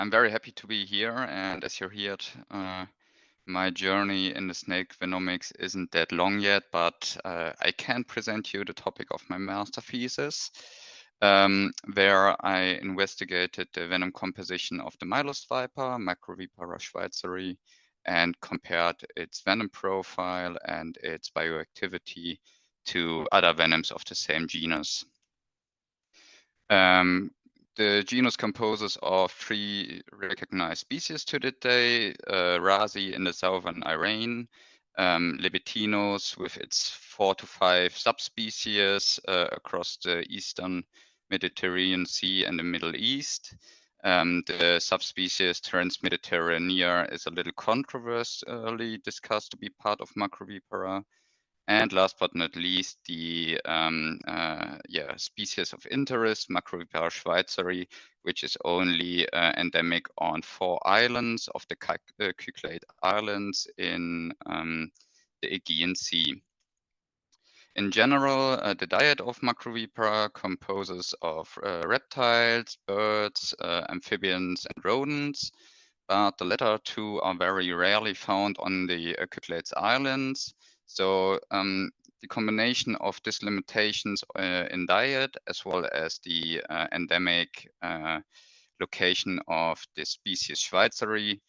I'm very happy to be here, and as you heard, my journey in the snake Venomics isn't that long yet, but I can present you the topic of my master thesis, where I investigated the venom composition of the Milos viper, Macrovipera schweizeri, and compared its venom profile and its bioactivity to other venoms of the same genus. The genus composes of 3 recognized species to this day, Razi in the southern Iran, Libitinus with its 4 to 5 subspecies across the eastern Mediterranean Sea and the Middle East. The subspecies Trans-Mediterranea is a little controversially discussed to be part of Macrovipera. And last but not least, the species of interest, Macrovipera schweizeri, which is only endemic on 4 islands of the Cyclade Islands in the Aegean Sea. In general, the diet of Macrovipera composes of reptiles, birds, amphibians, and rodents, but the latter 2 are very rarely found on the Cyclades Islands. So the combination of these limitations in diet, as well as the endemic location of the species schweizeri,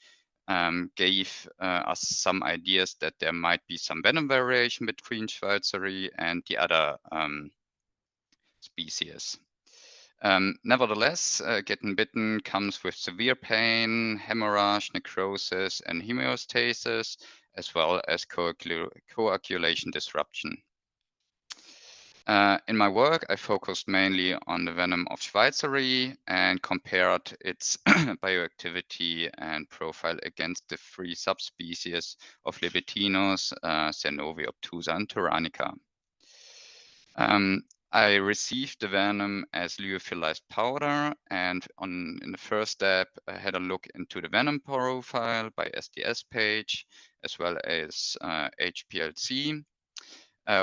gave us some ideas that there might be some venom variation between schweizeri and the other species. Nevertheless, getting bitten comes with severe pain, hemorrhage, necrosis, and hemostasis, as well as coagulation disruption. In my work, I focused mainly on the venom of schweizeri and compared its bioactivity and profile against the 3 subspecies of Libitinus, Xenovi obtusa, and tyrannica. I received the venom as lyophilized powder, and in the first step, I had a look into the venom profile by SDS page, as well as HPLC.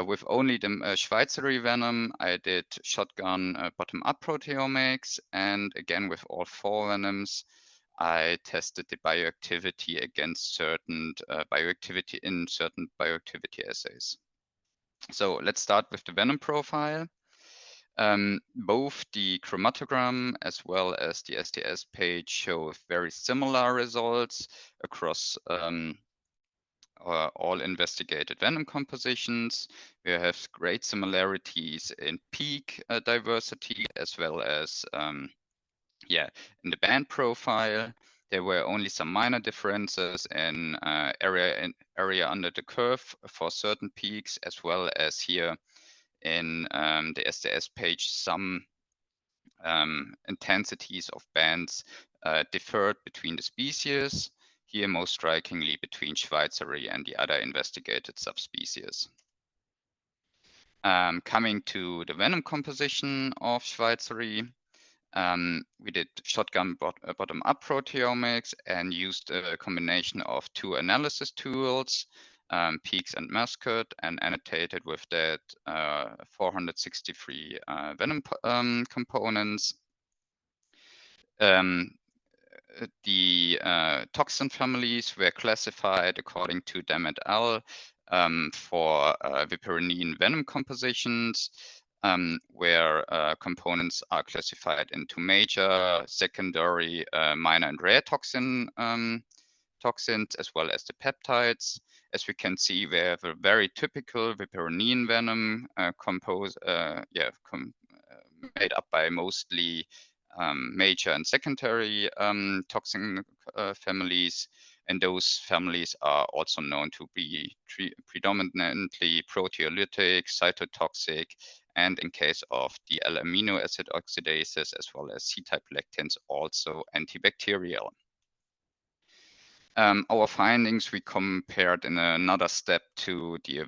With only the schweizeri venom, I did shotgun bottom-up proteomics, and again with all 4 venoms, I tested the bioactivity against certain bioactivity in certain bioactivity assays. So let's start with the venom profile. Both the chromatogram as well as the SDS page show very similar results across all investigated venom compositions. We have great similarities in peak diversity as well as in the band profile. There were only some minor differences in area under the curve for certain peaks, as well as here in the SDS page, some intensities of bands differed between the species, here most strikingly between schweizeri and the other investigated subspecies. Coming to the venom composition of schweizeri, we did shotgun bottom-up proteomics and used a combination of 2 analysis tools, Peaks and Mascot, and annotated with that 463 venom components. The toxin families were classified according to them et al. For viperonine venom compositions, where components are classified into major, secondary, minor, and rare toxins, as well as the peptides. As we can see, we have a very typical viperonine venom made up by mostly major and secondary toxin families, and those families are also known to be predominantly proteolytic, cytotoxic, and in case of the L-amino acid oxidases as well as C-type lectins, also antibacterial. Our findings we compared in another step to the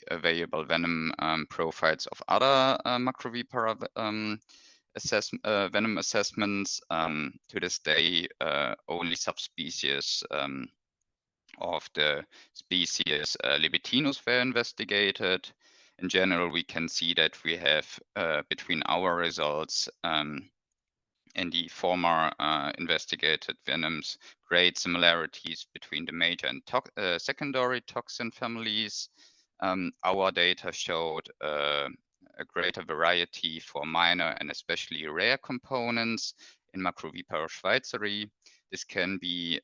available venom profiles of other Macrovipera venom assessments. To this day, only subspecies of the species Libitinus were investigated. In general, we can see that we have between our results In the former investigated venoms, great similarities between the major and secondary toxin families. Our data showed a greater variety for minor and especially rare components in Macrovipera schweizeri. This can be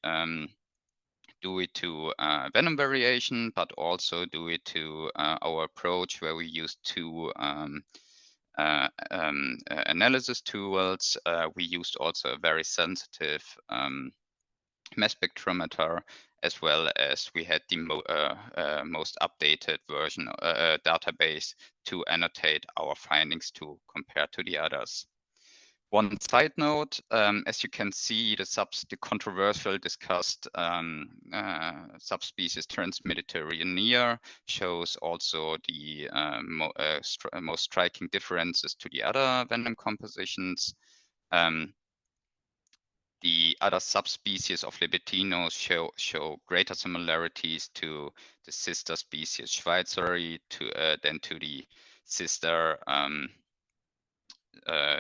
due to venom variation, but also due to our approach where we use two analysis tools. We used also a very sensitive mass spectrometer, as well as we had the most updated version database to annotate our findings to compare to the others. One side note, as you can see, the controversial discussed subspecies Transmediterranean shows also the most striking differences to the other venom compositions. The other subspecies of Libetinos show greater similarities to the sister species Schweizeri than to the sister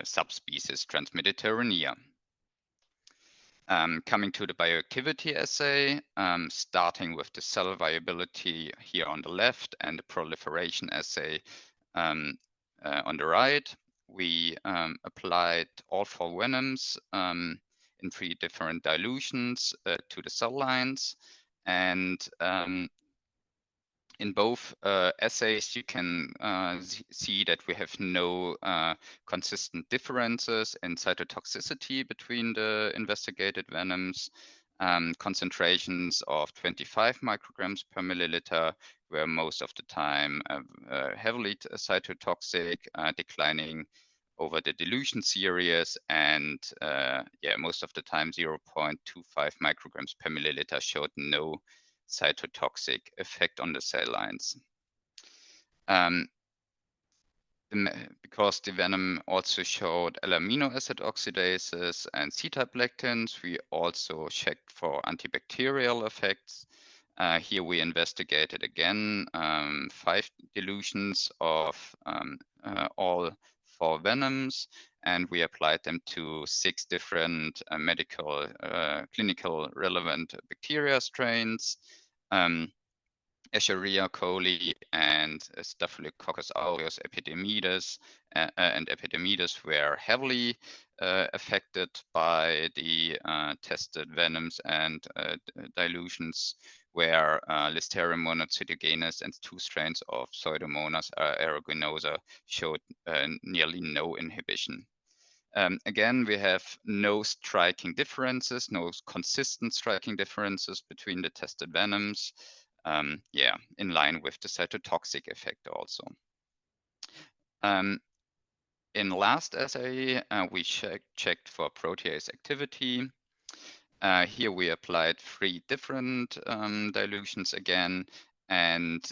subspecies Transmediterranean. Coming to the bioactivity assay, starting with the cell viability here on the left and the proliferation assay on the right, we applied all 4 venoms in 3 different dilutions to the cell lines. And in both assays, you can see that we have no consistent differences in cytotoxicity between the investigated venoms. Concentrations of 25 micrograms per milliliter were most of the time heavily cytotoxic, declining over the dilution series, and most of the time 0.25 micrograms per milliliter showed no cytotoxic effect on the cell lines. Because the venom also showed L-amino acid oxidases and C-type lectins, we also checked for antibacterial effects. Here we investigated again 5 dilutions of all 4 venoms, and we applied them to 6 different medical, clinical relevant bacteria strains. Escherichia coli and Staphylococcus aureus epidermidis and epidermidis were heavily affected by the tested venoms and dilutions, where Listeria monocytogenes and 2 strains of Pseudomonas aeruginosa showed nearly no inhibition. Again, we have no striking differences, no consistent striking differences between the tested venoms. In line with the cytotoxic effect also. In last assay, we checked for protease activity. Here we applied 3 different dilutions again, and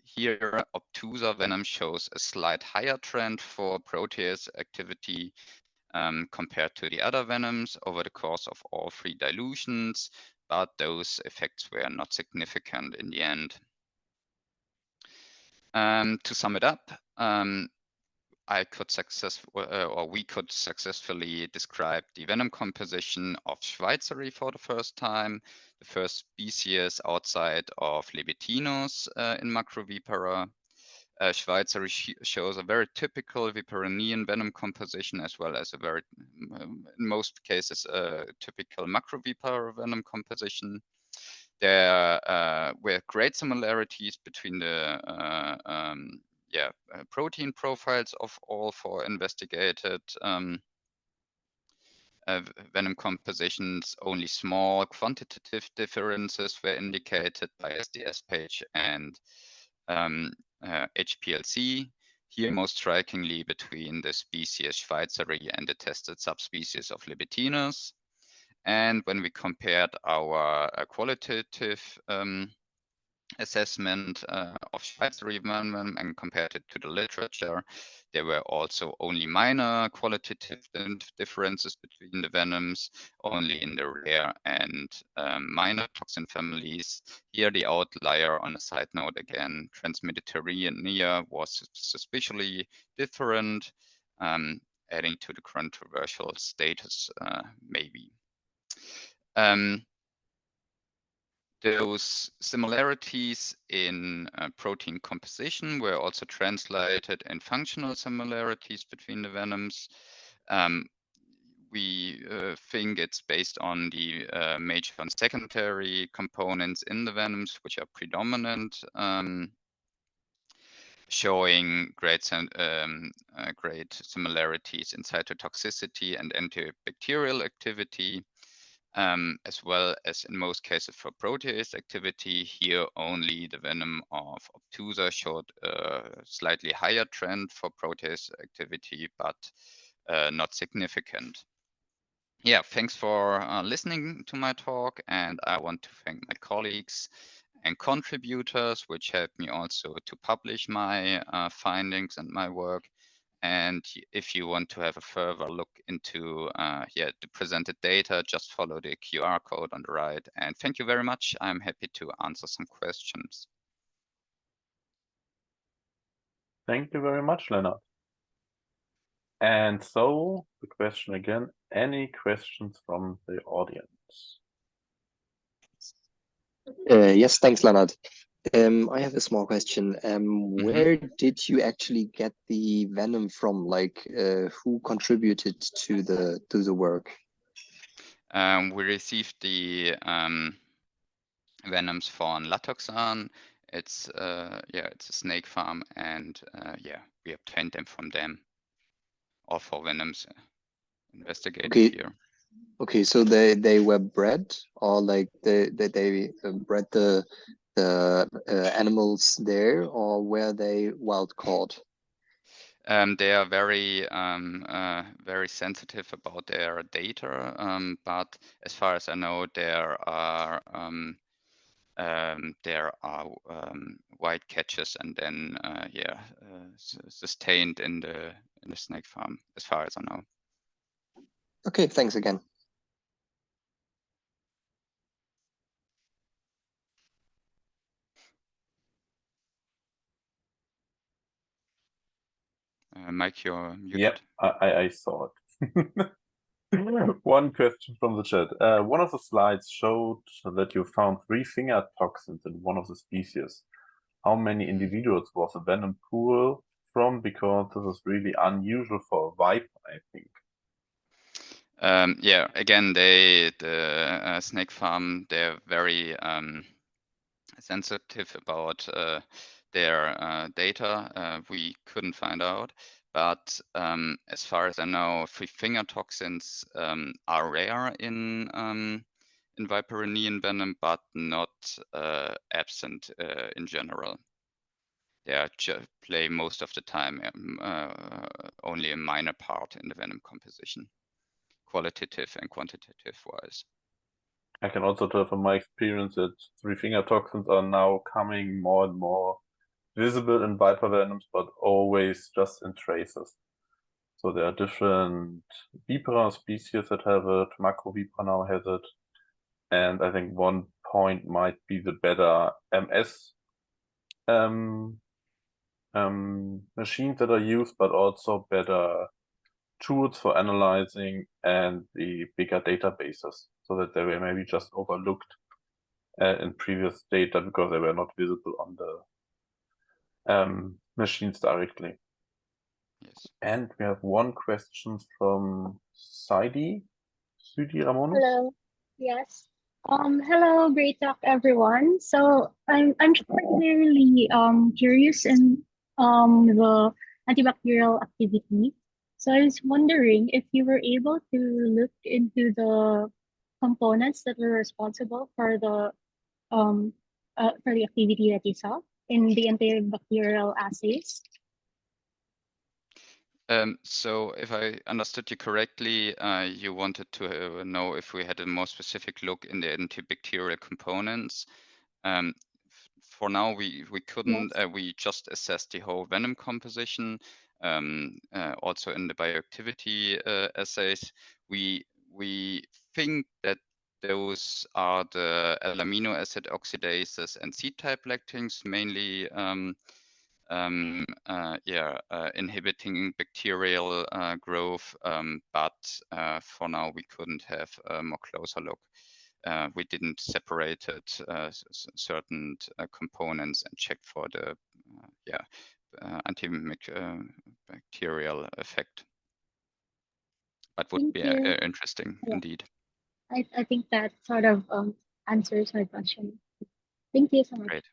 here obtusa venom shows a slight higher trend for protease activity compared to the other venoms over the course of all 3 dilutions, but those effects were not significant in the end. To sum it up, we could successfully describe the venom composition of Schweizeri for the first time, the first species outside of Libetinos in Macrovipera. Schweizeri shows a very typical viperanean venom composition, as well as a very, in most cases, a typical Macrovipera venom composition. There were great similarities between the protein profiles of all 4 investigated venom compositions. Only small quantitative differences were indicated by SDS page and HPLC. Here, most strikingly, between the species Schweizeri and the tested subspecies of Libetinus. And when we compared our qualitative assessment of Schweizeri venom and compared it to the literature, there were also only minor qualitative differences between the venoms, only in the rare and minor toxin families. Here, the outlier, on a side note again, Transmediterranean was suspiciously different. adding to the controversial status, maybe. Those similarities in protein composition were also translated in functional similarities between the venoms. We think it's based on the major and secondary components in the venoms, which are predominant, showing great similarities in cytotoxicity and antibacterial activity. As well as in most cases for protease activity. Here only the venom of obtusa showed a slightly higher trend for protease activity, but not significant. Yeah, thanks for listening to my talk, and I want to thank my colleagues and contributors, which helped me also to publish my findings and my work. And if you want to have a further look into the presented data, just follow the QR code on the right. And thank you very much. I'm happy to answer some questions. Thank you very much, Lennart. And so the question again, any questions from the audience? Yes, thanks, Lennart. I have a small question. Where did you actually get the venom from? Like, who contributed to the work? We received the venoms from Latoxan. It's it's a snake farm, and we obtained them from them. All 4 venoms investigated here. Okay, so they were bred, or like they bred the animals there, or were they wild caught? They are very very sensitive about their data, but as far as I know, there are wild catches and then sustained in the snake farm, as far as I know. Okay, thanks again. Mike, you're muted. Yep, I saw it. One question from the chat. One of the slides showed that you found 3 finger toxins in one of the species. How many individuals was the venom pool from? Because this is really unusual for a viper, I think. Again, the snake farm, they're very sensitive about their data. We couldn't find out, but as far as I know, 3 finger toxins are rare in viperinian venom, but not absent in general. They play most of the time only a minor part in the venom composition, qualitative and quantitative wise. I can also tell from my experience that 3 finger toxins are now coming more and more visible in viper venoms, but always just in traces. So there are different Vipera species that have it. Macrovipera now has it. And I think one point might be the better MS machines that are used, but also better tools for analyzing and the bigger databases, so that they were maybe just overlooked in previous data because they were not visible on the machines directly. Yes. And we have one question from Sudi Ramonos. Hello. Yes. Hello, great talk, everyone. So I'm particularly curious in the antibacterial activity. So I was wondering if you were able to look into the components that were responsible for the activity that you saw in the antibacterial assays. So if I understood you correctly, you wanted to know if we had a more specific look in the antibacterial components. For now, we couldn't. Yes. We just assessed the whole venom composition. Also in the bioactivity assays, we think that those are the amino acid oxidases and C-type lectins, mainly inhibiting bacterial growth, but for now we couldn't have a more closer look. We didn't separate certain components and checked for the antibacterial effect. But would Thank be you. interesting Yeah. indeed. I think that sort of answers my question. Thank you so much. Great.